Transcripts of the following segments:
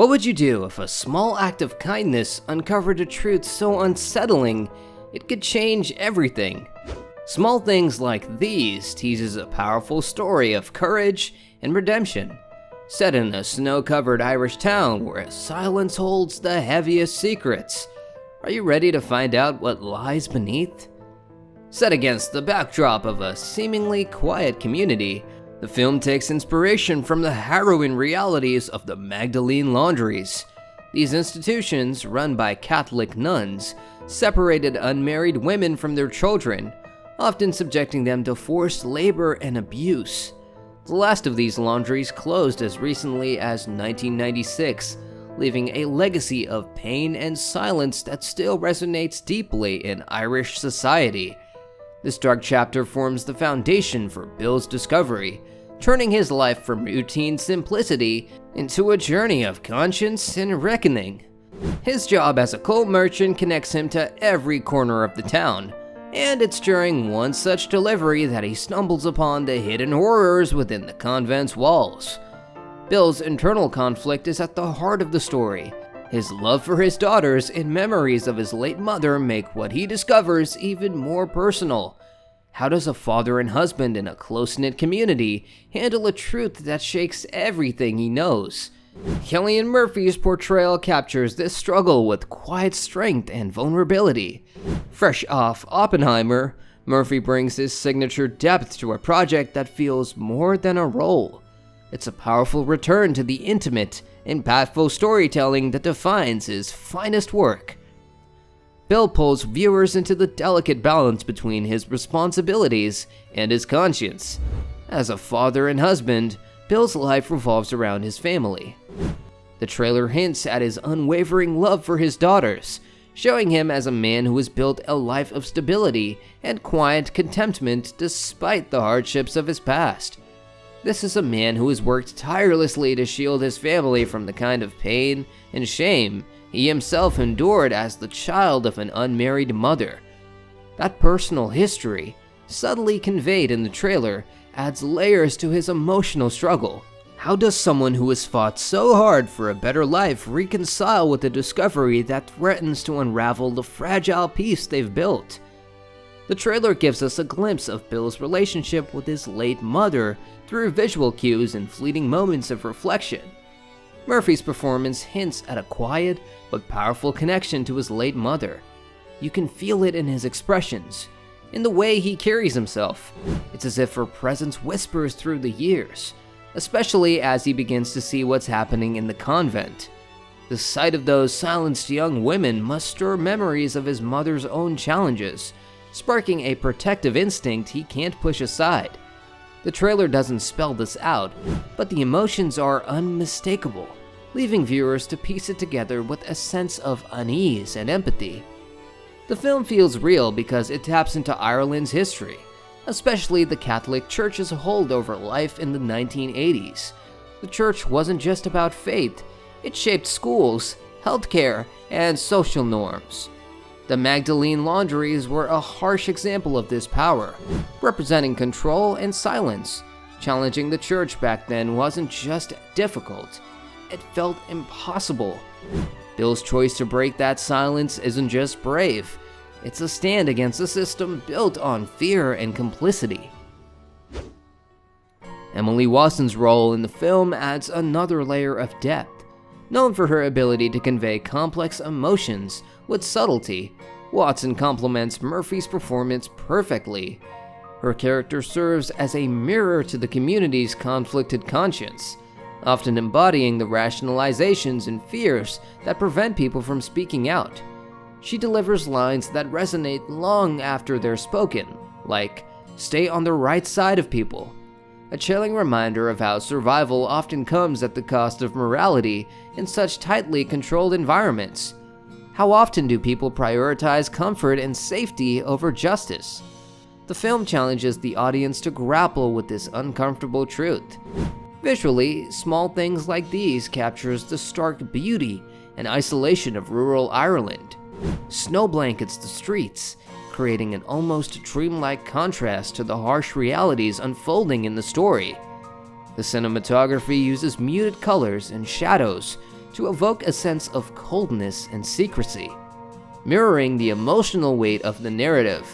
What would you do if a small act of kindness uncovered a truth so unsettling it could change everything? Small Things Like These teases a powerful story of courage and redemption, set in a snow-covered Irish town where silence holds the heaviest secrets. Are you ready to find out what lies beneath? Set against the backdrop of a seemingly quiet community, the film takes inspiration from the harrowing realities of the Magdalene laundries. These institutions, run by Catholic nuns, separated unmarried women from their children, often subjecting them to forced labor and abuse. The last of these laundries closed as recently as 1996, leaving a legacy of pain and silence that still resonates deeply in Irish society. This dark chapter forms the foundation for Bill's discovery, turning his life from routine simplicity into a journey of conscience and reckoning. His job as a coal merchant connects him to every corner of the town, and it's during one such delivery that he stumbles upon the hidden horrors within the convent's walls. Bill's internal conflict is at the heart of the story. His love for his daughters and memories of his late mother make what he discovers even more personal. How does a father and husband in a close-knit community handle a truth that shakes everything he knows? Cillian Murphy's portrayal captures this struggle with quiet strength and vulnerability. Fresh off Oppenheimer, Murphy brings his signature depth to a project that feels more than a role. It's a powerful return to the intimate, impactful storytelling that defines his finest work. Bill pulls viewers into the delicate balance between his responsibilities and his conscience. As a father and husband, Bill's life revolves around his family. The trailer hints at his unwavering love for his daughters, showing him as a man who has built a life of stability and quiet contentment despite the hardships of his past. This is a man who has worked tirelessly to shield his family from the kind of pain and shame he himself endured as the child of an unmarried mother. That personal history, subtly conveyed in the trailer, adds layers to his emotional struggle. How does someone who has fought so hard for a better life reconcile with the discovery that threatens to unravel the fragile piece they've built? The trailer gives us a glimpse of Bill's relationship with his late mother through visual cues and fleeting moments of reflection. Murphy's performance hints at a quiet but powerful connection to his late mother. You can feel it in his expressions, in the way he carries himself. It's as if her presence whispers through the years, especially as he begins to see what's happening in the convent. The sight of those silenced young women must stir memories of his mother's own challenges, sparking a protective instinct he can't push aside. The trailer doesn't spell this out, but the emotions are unmistakable, leaving viewers to piece it together with a sense of unease and empathy. The film feels real because it taps into Ireland's history, especially the Catholic Church's hold over life in the 1980s. The church wasn't just about faith, it shaped schools, healthcare, and social norms. The Magdalene laundries were a harsh example of this power, representing control and silence. Challenging the church back then wasn't just difficult, it felt impossible. Bill's choice to break that silence isn't just brave, it's a stand against a system built on fear and complicity. Emily Watson's role in the film adds another layer of depth. Known for her ability to convey complex emotions with subtlety, Watson complements Murphy's performance perfectly. Her character serves as a mirror to the community's conflicted conscience, often embodying the rationalizations and fears that prevent people from speaking out. She delivers lines that resonate long after they're spoken, like, "Stay on the right side of people," a chilling reminder of how survival often comes at the cost of morality in such tightly controlled environments. How often do people prioritize comfort and safety over justice? The film challenges the audience to grapple with this uncomfortable truth. Visually, Small Things Like These captures the stark beauty and isolation of rural Ireland. Snow blankets the streets, creating an almost dreamlike contrast to the harsh realities unfolding in the story. The cinematography uses muted colors and shadows to evoke a sense of coldness and secrecy, mirroring the emotional weight of the narrative.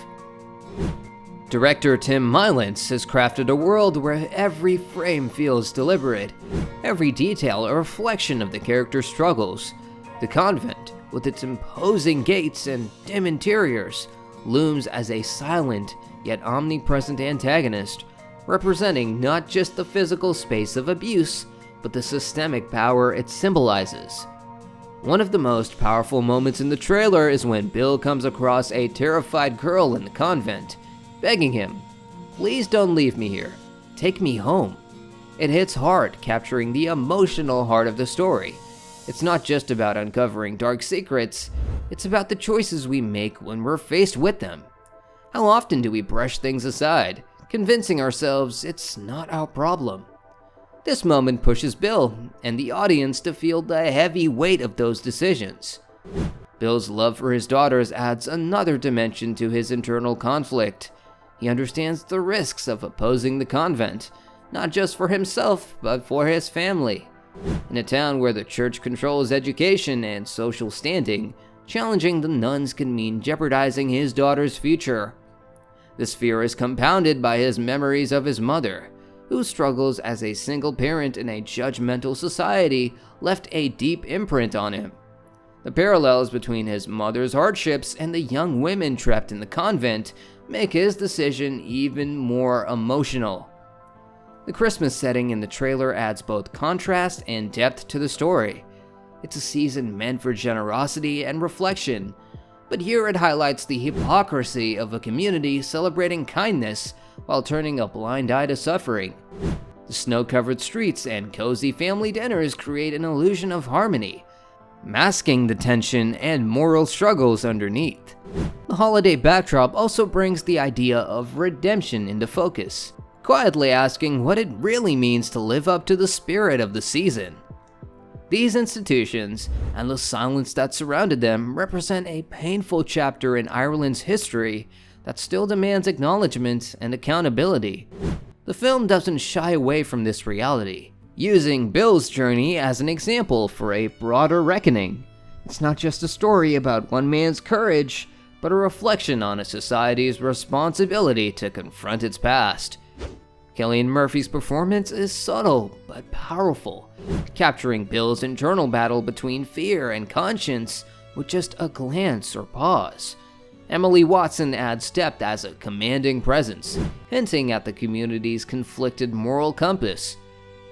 Director Tim Milance has crafted a world where every frame feels deliberate, every detail a reflection of the character's struggles. The convent, with its imposing gates and dim interiors, looms as a silent yet omnipresent antagonist, representing not just the physical space of abuse, but the systemic power it symbolizes. One of the most powerful moments in the trailer is when Bill comes across a terrified girl in the convent, begging him, "Please don't leave me here. Take me home." It hits hard, capturing the emotional heart of the story. It's not just about uncovering dark secrets, it's about the choices we make when we're faced with them. How often do we brush things aside, convincing ourselves it's not our problem? This moment pushes Bill and the audience to feel the heavy weight of those decisions. Bill's love for his daughters adds another dimension to his internal conflict. He understands the risks of opposing the convent, not just for himself, but for his family. In a town where the church controls education and social standing, challenging the nuns can mean jeopardizing his daughter's future. This fear is compounded by his memories of his mother, who struggles as a single parent in a judgmental society, left a deep imprint on him. The parallels between his mother's hardships and the young women trapped in the convent make his decision even more emotional. The Christmas setting in the trailer adds both contrast and depth to the story. It's a season meant for generosity and reflection, but here it highlights the hypocrisy of a community celebrating kindness while turning a blind eye to suffering. The snow-covered streets and cozy family dinners create an illusion of harmony, masking the tension and moral struggles underneath. The holiday backdrop also brings the idea of redemption into focus, quietly asking what it really means to live up to the spirit of the season. These institutions, and the silence that surrounded them, represent a painful chapter in Ireland's history that still demands acknowledgement and accountability. The film doesn't shy away from this reality, using Bill's journey as an example for a broader reckoning. It's not just a story about one man's courage, but a reflection on a society's responsibility to confront its past. Cillian Murphy's performance is subtle but powerful, capturing Bill's internal battle between fear and conscience with just a glance or pause. Emily Watson adds depth as a commanding presence, hinting at the community's conflicted moral compass.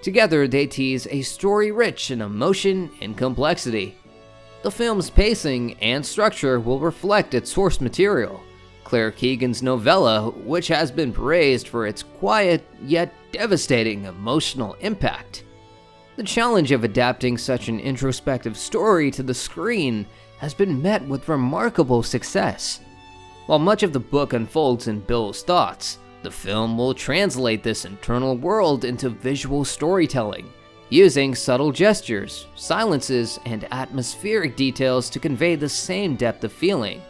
Together, they tease a story rich in emotion and complexity. The film's pacing and structure will reflect its source material, Claire Keegan's novella, which has been praised for its quiet yet devastating emotional impact. The challenge of adapting such an introspective story to the screen has been met with remarkable success. While much of the book unfolds in Bill's thoughts, the film will translate this internal world into visual storytelling, using subtle gestures, silences, and atmospheric details to convey the same depth of feeling.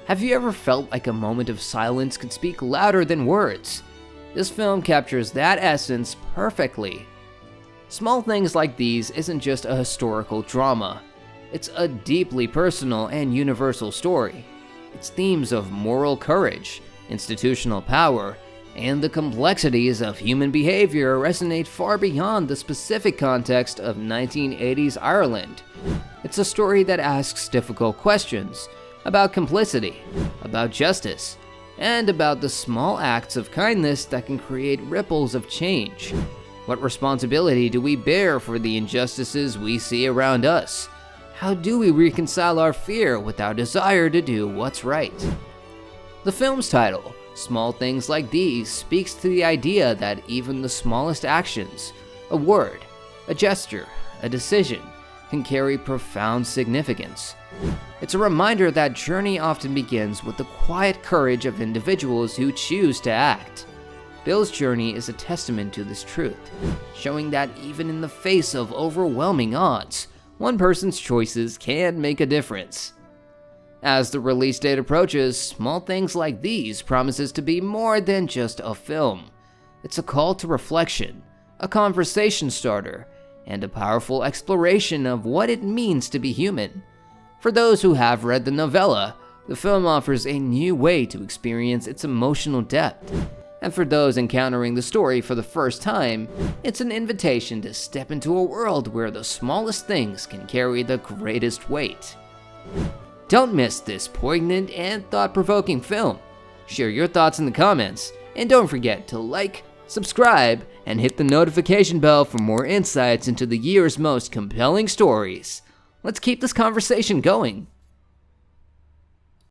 Have you ever felt like a moment of silence could speak louder than words? This film captures that essence perfectly. Small Things Like These isn't just a historical drama. It's a deeply personal and universal story. Its themes of moral courage, institutional power, and the complexities of human behavior resonate far beyond the specific context of 1980s Ireland. It's a story that asks difficult questions about complicity, about justice, and about the small acts of kindness that can create ripples of change. What responsibility do we bear for the injustices we see around us? How do we reconcile our fear with our desire to do what's right? The film's title, Small Things Like These, speaks to the idea that even the smallest actions, a word, a gesture, a decision, can carry profound significance. It's a reminder that journey often begins with the quiet courage of individuals who choose to act. Bill's journey is a testament to this truth, showing that even in the face of overwhelming odds, one person's choices can make a difference. As the release date approaches, Small Things Like These promises to be more than just a film. It's a call to reflection, a conversation starter, and a powerful exploration of what it means to be human. For those who have read the novella, the film offers a new way to experience its emotional depth. And for those encountering the story for the first time, it's an invitation to step into a world where the smallest things can carry the greatest weight. Don't miss this poignant and thought-provoking film. Share your thoughts in the comments, and don't forget to like, subscribe, and hit the notification bell for more insights into the year's most compelling stories. Let's keep this conversation going.